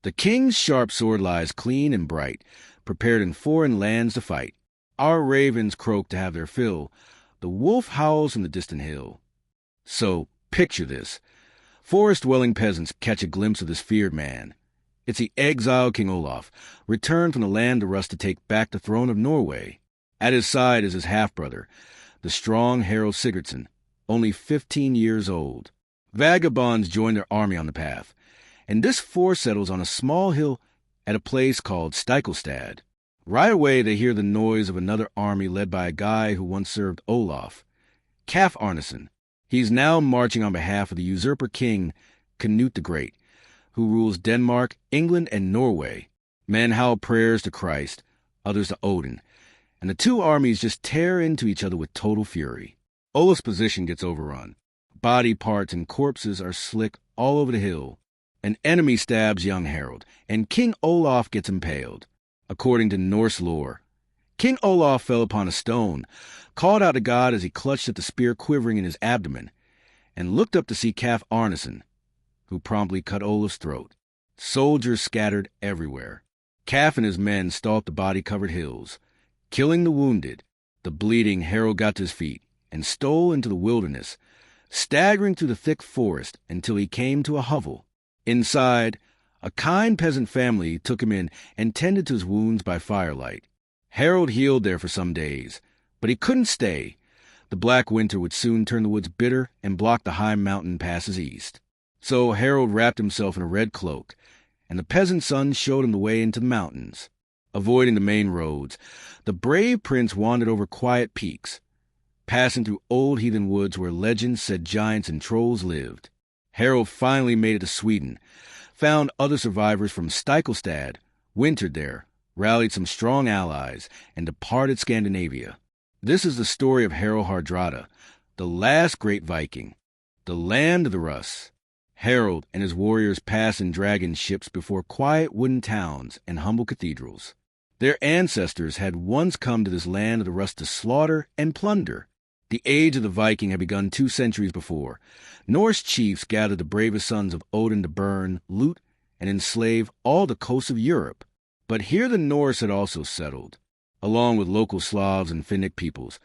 The king's sharp sword lies clean and bright, prepared in foreign lands to fight. Our ravens croak to have their fill. The wolf howls from the distant hill. So, picture this. Forest-dwelling peasants catch a glimpse of this feared man. It's the exiled King Olaf, returned from the land of Rust to take back the throne of Norway. At his side is his half-brother, the strong Harald Sigurdsson, only 15 years old. Vagabonds join their army on the path, and this force settles on a small hill at a place called Stiklestad. Right away they hear the noise of another army led by a guy who once served Olaf, Kaf Arneson. He's now marching on behalf of the usurper king, Canute the Great, who rules Denmark, England, and Norway. Men howl prayers to Christ, others to Odin, and the two armies just tear into each other with total fury. Olaf's position gets overrun. Body parts and corpses are slicked all over the hill. An enemy stabs young Harald, and King Olaf gets impaled. According to Norse lore, King Olaf fell upon a stone, called out to God as he clutched at the spear quivering in his abdomen, and looked up to see Kaf Arneson, who promptly cut Olaf's throat. Soldiers scattered everywhere. Kaf and his men stalked the body-covered hills. Killing the wounded, the bleeding Harald got to his feet and stole into the wilderness, staggering through the thick forest until he came to a hovel. Inside, a kind peasant family took him in and tended to his wounds by firelight. Harald healed there for some days, but he couldn't stay. The black winter would soon turn the woods bitter and block the high mountain passes east. So Harald wrapped himself in a red cloak, and the peasant son showed him the way into the mountains. Avoiding the main roads, the brave prince wandered over quiet peaks, passing through old heathen woods where legends said giants and trolls lived. Harald finally made it to Sweden, found other survivors from Stiklestad, wintered there, rallied some strong allies, and departed Scandinavia. This is the story of HARALD HARDRADA, the last great Viking, the land of the Rus. Harald and his warriors pass in dragon ships before quiet wooden towns and humble cathedrals. Their ancestors had once come to this land of the Rus to slaughter and plunder. The age of the Viking had begun 2 centuries before. Norse chiefs gathered the bravest sons of Odin to burn, loot, and enslave all the coasts of Europe. But here the Norse had also settled, along with local Slavs and Finnic peoples.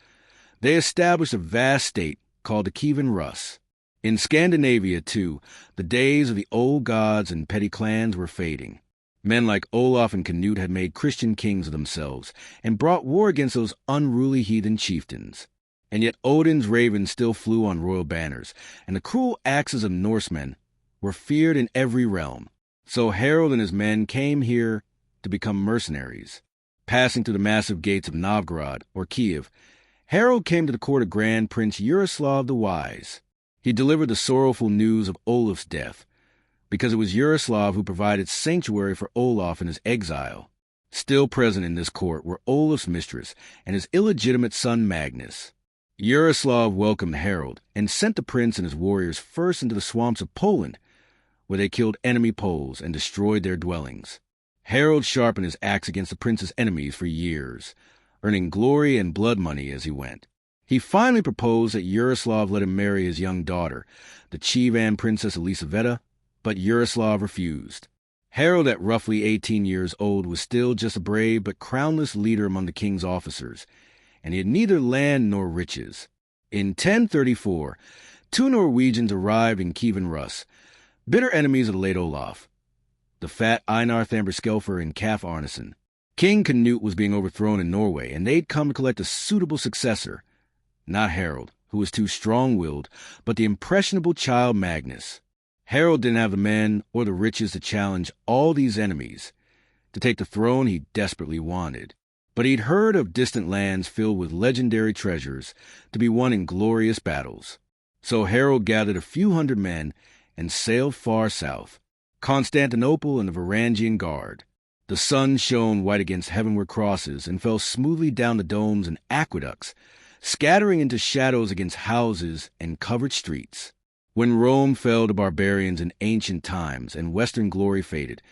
They established a vast state called the Kievan Rus. In Scandinavia, too, the days of the old gods and petty clans were fading. Men like Olaf and Canute had made Christian kings of themselves and brought war against those unruly heathen chieftains. And yet Odin's ravens still flew on royal banners, and the cruel axes of Norsemen were feared in every realm. So Harald and his men came here to become mercenaries. Passing through the massive gates of Novgorod, or Kiev, Harald came to the court of Grand Prince Yaroslav the Wise. He delivered the sorrowful news of Olaf's death, because it was Yaroslav who provided sanctuary for Olaf in his exile. Still present in this court were Olaf's mistress and his illegitimate son Magnus. Yaroslav welcomed Harald and sent the prince and his warriors first into the swamps of Poland, where they killed enemy Poles and destroyed their dwellings. Harald sharpened his axe against the prince's enemies for years, earning glory and blood money as he went. He finally proposed that Yaroslav let him marry his young daughter, the Kievan princess Elisaveta, but Yaroslav refused. Harald, at roughly 18 years old, was still just a brave but crownless leader among the king's officers, and he had neither land nor riches. In 1034, 2 Norwegians arrived in Kievan Rus, bitter enemies of the late Olaf, the fat Einar Thamberskelfer and Kaf Arneson. King Canute was being overthrown in Norway, and they'd come to collect a suitable successor. Not Harald, who was too strong-willed, but the impressionable child Magnus. Harald didn't have the men or the riches to challenge all these enemies, to take the throne he desperately wanted. But he'd heard of distant lands filled with legendary treasures to be won in glorious battles. So Harald gathered a few hundred men and sailed far south, Constantinople and the Varangian Guard. The sun shone white against heavenward crosses and fell smoothly down the domes and aqueducts, scattering into shadows against houses and covered streets. When Rome fell to barbarians in ancient times and Western glory faded,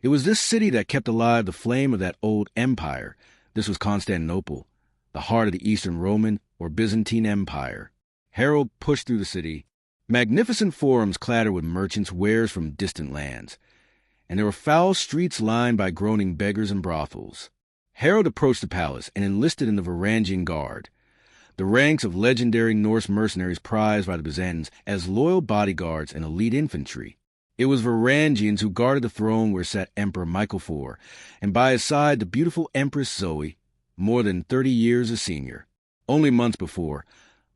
it was this city that kept alive the flame of that old empire. This was Constantinople, the heart of the Eastern Roman or Byzantine Empire. Harald pushed through the city. Magnificent forums clattered with merchants' wares from distant lands, and there were foul streets lined by groaning beggars and brothels. Harold approached the palace and enlisted in the Varangian Guard, the ranks of legendary Norse mercenaries prized by the Byzantines as loyal bodyguards and elite infantry. It was Varangians who guarded the throne where sat Emperor Michael IV, and by his side the beautiful Empress Zoe, more than 30 years his senior. Only months before,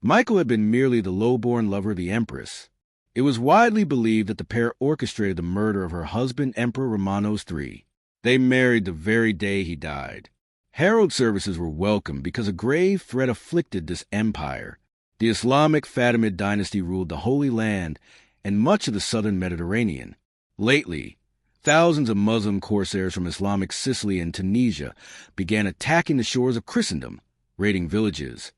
Michael had been merely the low-born lover of the Empress. It was widely believed that the pair orchestrated the murder of her husband, Emperor Romanos III. They married the very day he died. Herald's services were welcome because a grave threat afflicted this empire. The Islamic Fatimid dynasty ruled the Holy Land and much of the southern Mediterranean. Lately, thousands of Muslim corsairs from Islamic Sicily and Tunisia began attacking the shores of Christendom, raiding villages,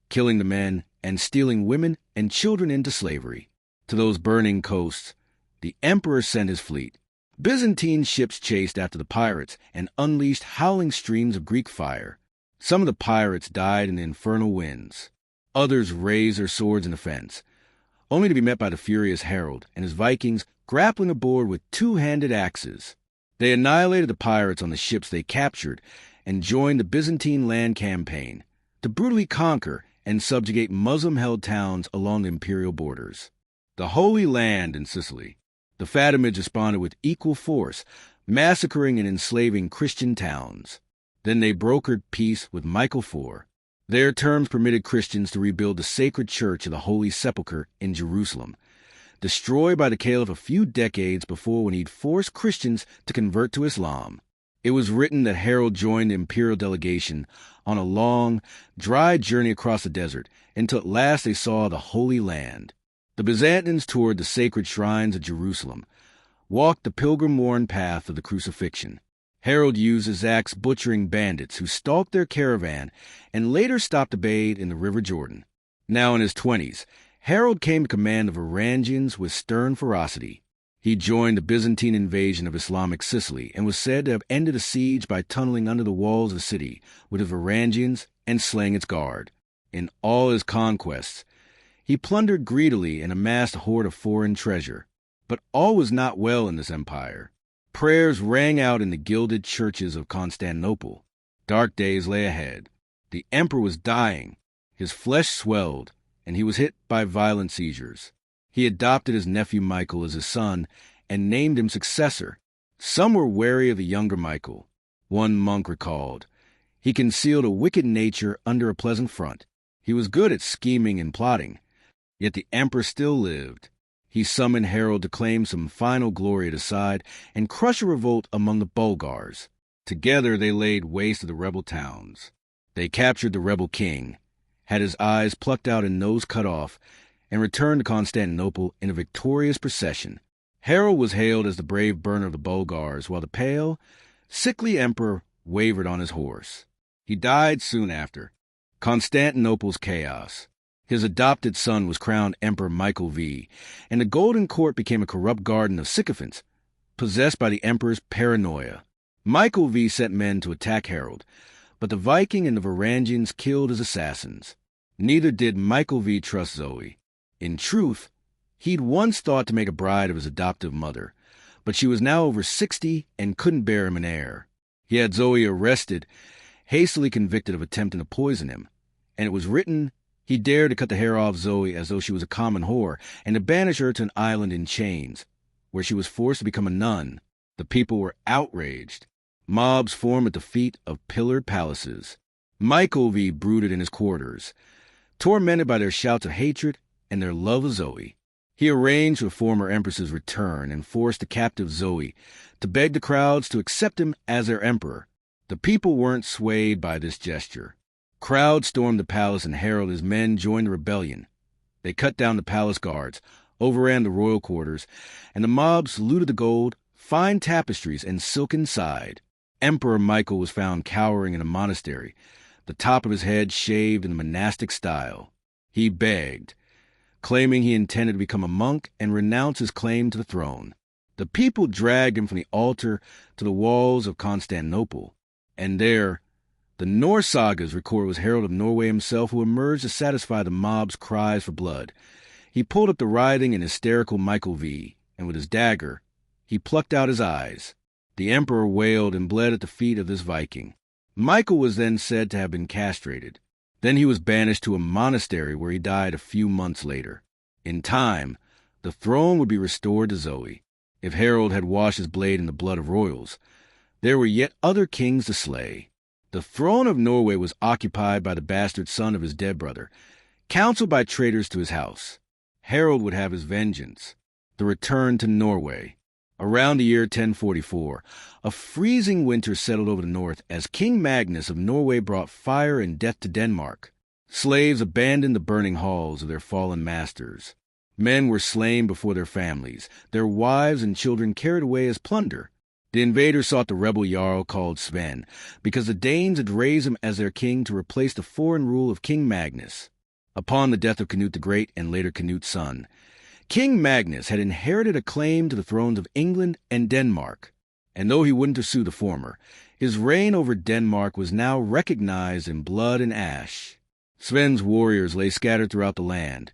killing the men, and stealing women and children into slavery. To those burning coasts, the emperor sent his fleet. Byzantine ships chased after the pirates and unleashed howling streams of Greek fire. Some of the pirates died in the infernal winds. Others raised their swords in defense, only to be met by the furious Harold and his Vikings grappling aboard with two-handed axes. They annihilated the pirates on the ships they captured and joined the Byzantine land campaign to brutally conquer and subjugate Muslim-held towns along the imperial borders. The Holy Land in Sicily. The Fatimids responded with equal force, massacring and enslaving Christian towns. Then they brokered peace with Michael IV. Their terms permitted Christians to rebuild the sacred church of the Holy Sepulchre in Jerusalem, destroyed by the Caliph a few decades before when he'd forced Christians to convert to Islam. It was written that Harold joined the imperial delegation on a long, dry journey across the desert until at last they saw the Holy Land. The Byzantines toured the sacred shrines of Jerusalem, walked the pilgrim-worn path of the crucifixion. Harold used his axe butchering bandits who stalked their caravan and later stopped to bathe in the River Jordan. Now in his 20s, Harold came to command the Varangians with stern ferocity. He joined the Byzantine invasion of Islamic Sicily and was said to have ended a siege by tunneling under the walls of the city with the Varangians and slaying its guard. In all his conquests, he plundered greedily and amassed a hoard of foreign treasure. But all was not well in this empire. Prayers rang out in the gilded churches of Constantinople. Dark days lay ahead. The emperor was dying. His flesh swelled, and he was hit by violent seizures. He adopted his nephew Michael as his son and named him successor. Some were wary of the younger Michael. One monk recalled, "He concealed a wicked nature under a pleasant front. He was good at scheming and plotting. Yet the emperor still lived." He summoned Harold to claim some final glory at his side and crush a revolt among the Bulgars. Together they laid waste to the rebel towns. They captured the rebel king, had his eyes plucked out and nose cut off, and returned to Constantinople in a victorious procession. Harold was hailed as the brave burner of the Bulgars, while the pale, sickly emperor wavered on his horse. He died soon after. Constantinople's chaos. His adopted son was crowned Emperor Michael V, and the Golden Court became a corrupt garden of sycophants, possessed by the emperor's paranoia. Michael V sent men to attack Harold, but the Viking and the Varangians killed his assassins. Neither did Michael V trust Zoe. In truth, he'd once thought to make a bride of his adoptive mother, but she was now over 60 and couldn't bear him an heir. He had Zoe arrested, hastily convicted of attempting to poison him, and it was written he dared to cut the hair off Zoe as though she was a common whore and to banish her to an island in chains, where she was forced to become a nun. The people were outraged. Mobs formed at the feet of pillared palaces. Michael V brooded in his quarters, tormented by their shouts of hatred and their love of Zoe. He arranged for the former empress's return and forced the captive Zoe to beg the crowds to accept him as their emperor. The people weren't swayed by this gesture. Crowds stormed the palace and Harold and his men joined the rebellion. They cut down the palace guards, overran the royal quarters, and the mobs looted the gold, fine tapestries, and silken side. Emperor Michael was found cowering in a monastery, the top of his head shaved in the monastic style. He begged, claiming he intended to become a monk and renounce his claim to the throne. The people dragged him from the altar to the walls of Constantinople, and there the Norse sagas record it was Harold of Norway himself who emerged to satisfy the mob's cries for blood. He pulled up the writhing and hysterical Michael V, and with his dagger, He plucked out his eyes. The emperor wailed and bled at the feet of this Viking. Michael was then said to have been castrated. Then he was banished to a monastery where he died a few months later. In time, the throne would be restored to Zoe. If Harold had washed his blade in the blood of royals, there were yet other kings to slay. The throne of Norway was occupied by the bastard son of his dead brother, counseled by traitors to his house. Harold would have his vengeance, the return to Norway. Around the year 1044, a freezing winter settled over the north as King Magnus of Norway brought fire and death to Denmark. Slaves abandoned the burning halls of their fallen masters. Men were slain before their families, their wives and children carried away as plunder. The invaders sought the rebel jarl called Sven, because the Danes had raised him as their king to replace the foreign rule of King Magnus. Upon the death of Canute the Great and later Canute's son, King Magnus had inherited a claim to the thrones of England and Denmark, and though he wouldn't pursue the former, his reign over Denmark was now recognized in blood and ash. Sven's warriors lay scattered throughout the land,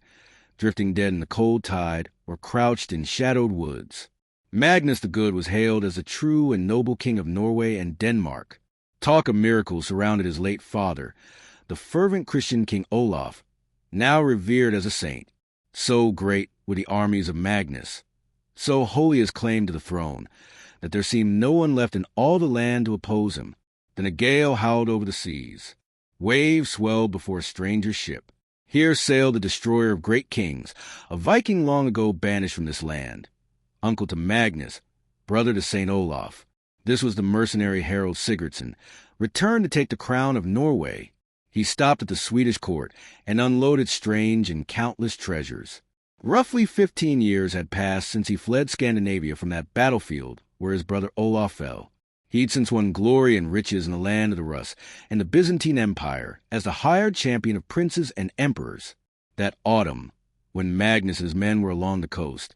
drifting dead in the cold tide or crouched in shadowed woods. Magnus the Good was hailed as the true and noble king of Norway and Denmark. Talk of miracles surrounded his late father, the fervent Christian King Olaf, now revered as a saint. So great were the armies of Magnus, so holy his claim to the throne, that there seemed no one left in all the land to oppose him. Then a gale howled over the seas. Waves swelled before a stranger's ship. Here sailed the destroyer of great kings, a Viking long ago banished from this land. Uncle to Magnus, brother to St. Olaf. This was the mercenary Harald Sigurdsson, returned to take the crown of Norway. He stopped at the Swedish court and unloaded strange and countless treasures. Roughly 15 years had passed since he fled Scandinavia from that battlefield where his brother Olaf fell. He'd since won glory and riches in the land of the Rus and the Byzantine Empire as the hired champion of princes and emperors. That autumn, when Magnus and his men were along the coast,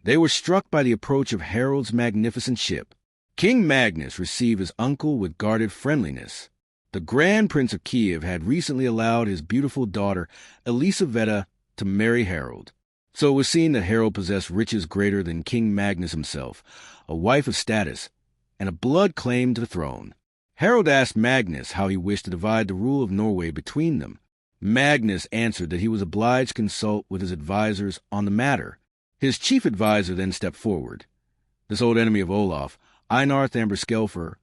they were struck by the approach of Harold's magnificent ship. King Magnus received his uncle with guarded friendliness. The Grand Prince of Kiev had recently allowed his beautiful daughter, Elisaveta, to marry Harold. So it was seen that Harold possessed riches greater than King Magnus himself, a wife of status, and a blood claim to the throne. Harold asked Magnus how he wished to divide the rule of Norway between them. Magnus answered that he was obliged to consult with his advisers on the matter. His chief adviser then stepped forward. This old enemy of Olaf, Einar Thambrskelfer,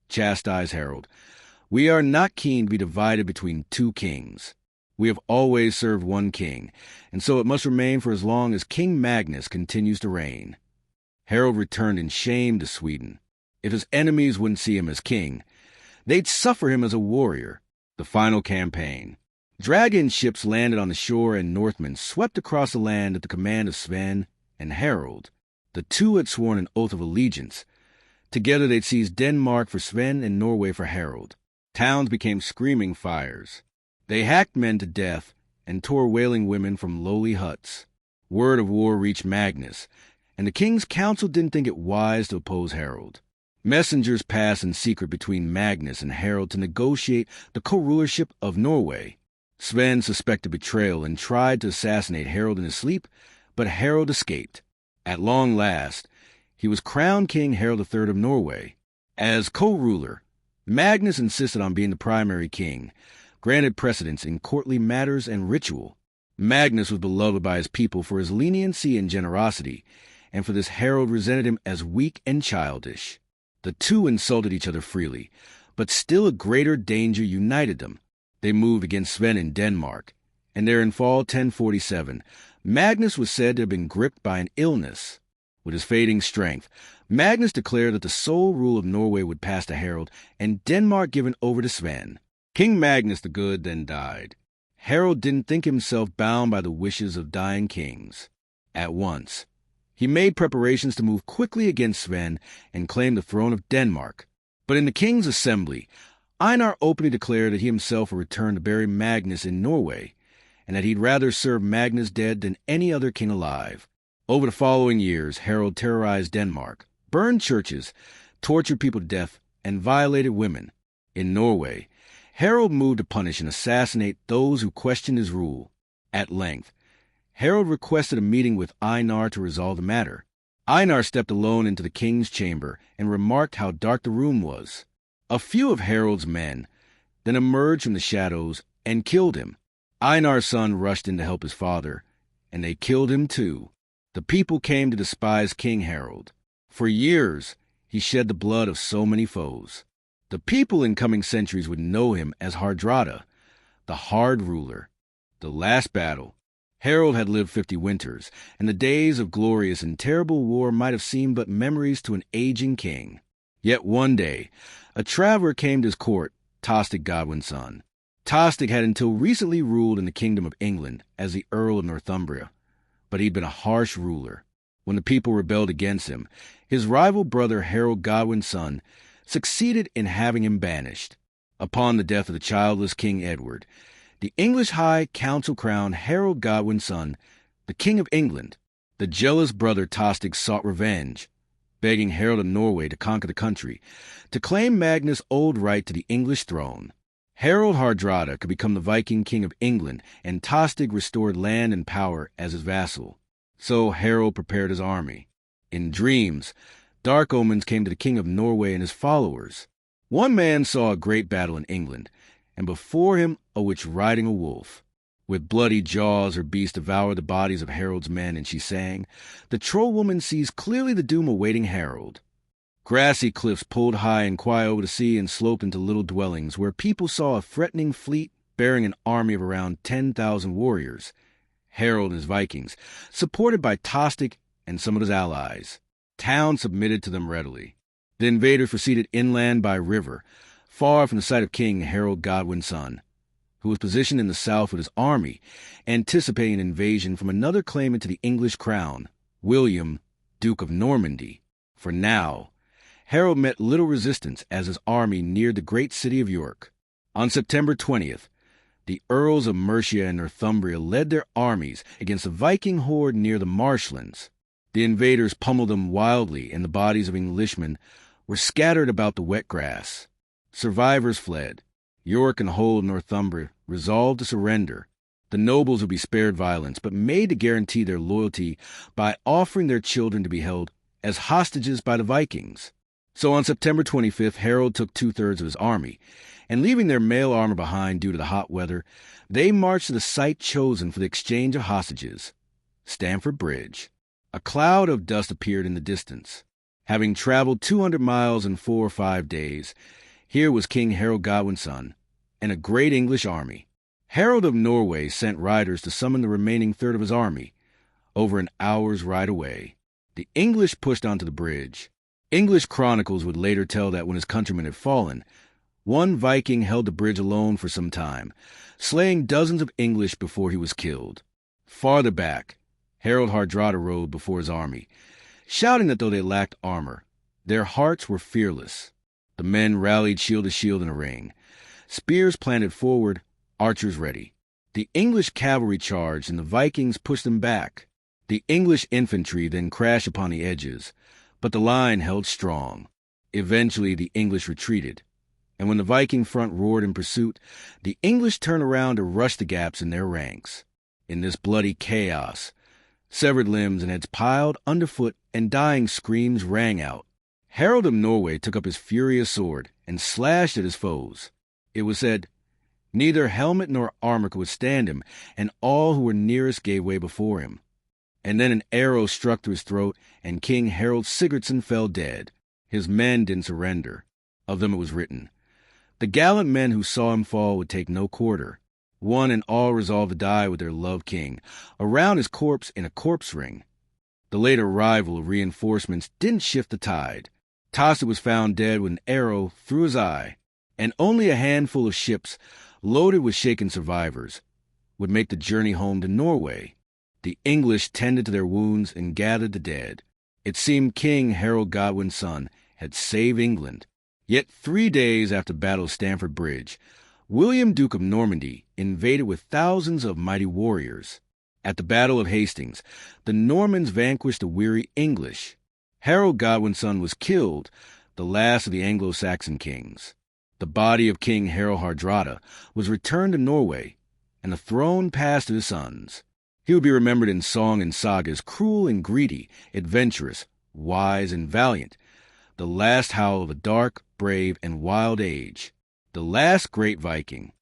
chastised Harold. We are not keen to be divided between two kings. We have always served one king, and so it must remain for as long as King Magnus continues to reign. Harold returned in shame to Sweden. If his enemies wouldn't see him as king, they'd suffer him as a warrior. The final campaign. Dragon ships landed on the shore and Northmen swept across the land at the command of Sven and Harold. The two had sworn an oath of allegiance. Together they'd seize Denmark for Sven and Norway for Harold. Towns became screaming fires. They hacked men to death and tore wailing women from lowly huts. Word of war reached Magnus, and the king's council didn't think it wise to oppose Harold. Messengers passed in secret between Magnus and Harold to negotiate the co-rulership of Norway. Sven suspected betrayal and tried to assassinate Harold in his sleep, but Harold escaped. At long last, he was crowned King Harald III of Norway. As co-ruler, Magnus insisted on being the primary king, granted precedence in courtly matters and ritual. Magnus was beloved by his people for his leniency and generosity, and for this Harold resented him as weak and childish. The two insulted each other freely, but still a greater danger united them. They moved against Sven in Denmark, and there in fall 1047, Magnus was said to have been gripped by an illness. With his fading strength, Magnus declared that the sole rule of Norway would pass to Harold and Denmark given over to Sven. King Magnus the Good then died. Harold didn't think himself bound by the wishes of dying kings. At once, he made preparations to move quickly against Sven and claim the throne of Denmark. But in the king's assembly, Einar openly declared that he himself would return to bury Magnus in Norway, and that he'd rather serve Magnus dead than any other king alive. Over the following years, Harold terrorized Denmark, burned churches, tortured people to death, and violated women. In Norway, Harold moved to punish and assassinate those who questioned his rule. At length, Harold requested a meeting with Einar to resolve the matter. Einar stepped alone into the king's chamber and remarked how dark the room was. A few of Harald's men then emerged from the shadows and killed him. Einar's son rushed in to help his father, and they killed him too. The people came to despise King Harald. For years, he shed the blood of so many foes. The people in coming centuries would know him as Hardrada, the hard ruler. The last battle. Harald had lived 50 winters, and the days of glorious and terrible war might have seemed but memories to an aging king. Yet one day, a traveler came to his court, Tostig Godwin's son. Tostig had until recently ruled in the kingdom of England as the Earl of Northumbria, but he'd been a harsh ruler. When the people rebelled against him, his rival brother Harold Godwin's son succeeded in having him banished. Upon the death of the childless King Edward, the English High Council crowned Harold Godwin's son the King of England. The jealous brother Tostig sought revenge, begging Harold of Norway to conquer the country, to claim Magnus' old right to the English throne. HARALD HARDRADA could become the Viking king of England, and Tostig restored land and power as his vassal. So Harold prepared his army. In dreams, dark omens came to the king of Norway and his followers. One man saw a great battle in England, and before him a witch riding a wolf. With bloody jaws her beast devoured the bodies of Harold's men, and she sang, "The troll woman sees clearly the doom awaiting Harold." Grassy cliffs pulled high and quiet over the sea and sloped into little dwellings where people saw a threatening fleet bearing an army of around 10,000 warriors. Harold and his Vikings, supported by Tostig and some of his allies. Towns submitted to them readily. The invaders proceeded inland by river, far from the sight of King Harold Godwin's son, who was positioned in the south with his army, anticipating an invasion from another claimant to the English crown, William, Duke of Normandy. For now, Harold met little resistance as his army neared the great city of York. On September 20th, the Earls of Mercia and Northumbria led their armies against a Viking horde near the marshlands. The invaders pummeled them wildly, and the bodies of Englishmen were scattered about the wet grass. Survivors fled. York and the whole of Northumbria resolved to surrender. The nobles would be spared violence, but made to guarantee their loyalty by offering their children to be held as hostages by the Vikings. So on September 25th, Harold took 2/3 of his army, and leaving their mail armor behind due to the hot weather, they marched to the site chosen for the exchange of hostages, Stamford Bridge. A cloud of dust appeared in the distance. Having traveled 200 miles in 4 or 5 days, here was King Harold Godwin's son, and a great English army. Harold of Norway sent riders to summon the remaining third of his army. Over an hour's ride away, the English pushed onto the bridge. English chronicles would later tell that when his countrymen had fallen, one Viking held the bridge alone for some time, slaying dozens of English before he was killed. Farther back, Harold Hardrada rode before his army, shouting that though they lacked armor, their hearts were fearless. The men rallied shield to shield in a ring, spears planted forward, archers ready. The English cavalry charged, and the Vikings pushed them back. The English infantry then crashed upon the edges, but the line held strong. Eventually, the English retreated, and when the Viking front roared in pursuit, the English turned around to rush the gaps in their ranks. In this bloody chaos, severed limbs and heads piled underfoot and dying screams rang out. Harold of Norway took up his furious sword and slashed at his foes. It was said, neither helmet nor armor could withstand him, and all who were nearest gave way before him. And then an arrow struck through his throat, and King Harold Sigurdsson fell dead. His men didn't surrender. Of them it was written, the gallant men who saw him fall would take no quarter. One and all resolved to die with their loved king, around his corpse in a corpse ring. The late arrival of reinforcements didn't shift the tide. Tostig was found dead with an arrow through his eye, and only a handful of ships, loaded with shaken survivors, would make the journey home to Norway. The English tended to their wounds and gathered the dead. It seemed King Harold Godwin's son had saved England. Yet 3 days after the Battle of Stamford Bridge, William, Duke of Normandy, invaded with thousands of mighty warriors. At the Battle of Hastings, the Normans vanquished the weary English. Harold Godwin's son was killed, the last of the Anglo-Saxon kings. The body of King Harald Hardrada was returned to Norway, and the throne passed to his sons. He would be remembered in song and saga as cruel and greedy, adventurous, wise and valiant, the last howl of a dark, brave, and wild age, the last great Viking.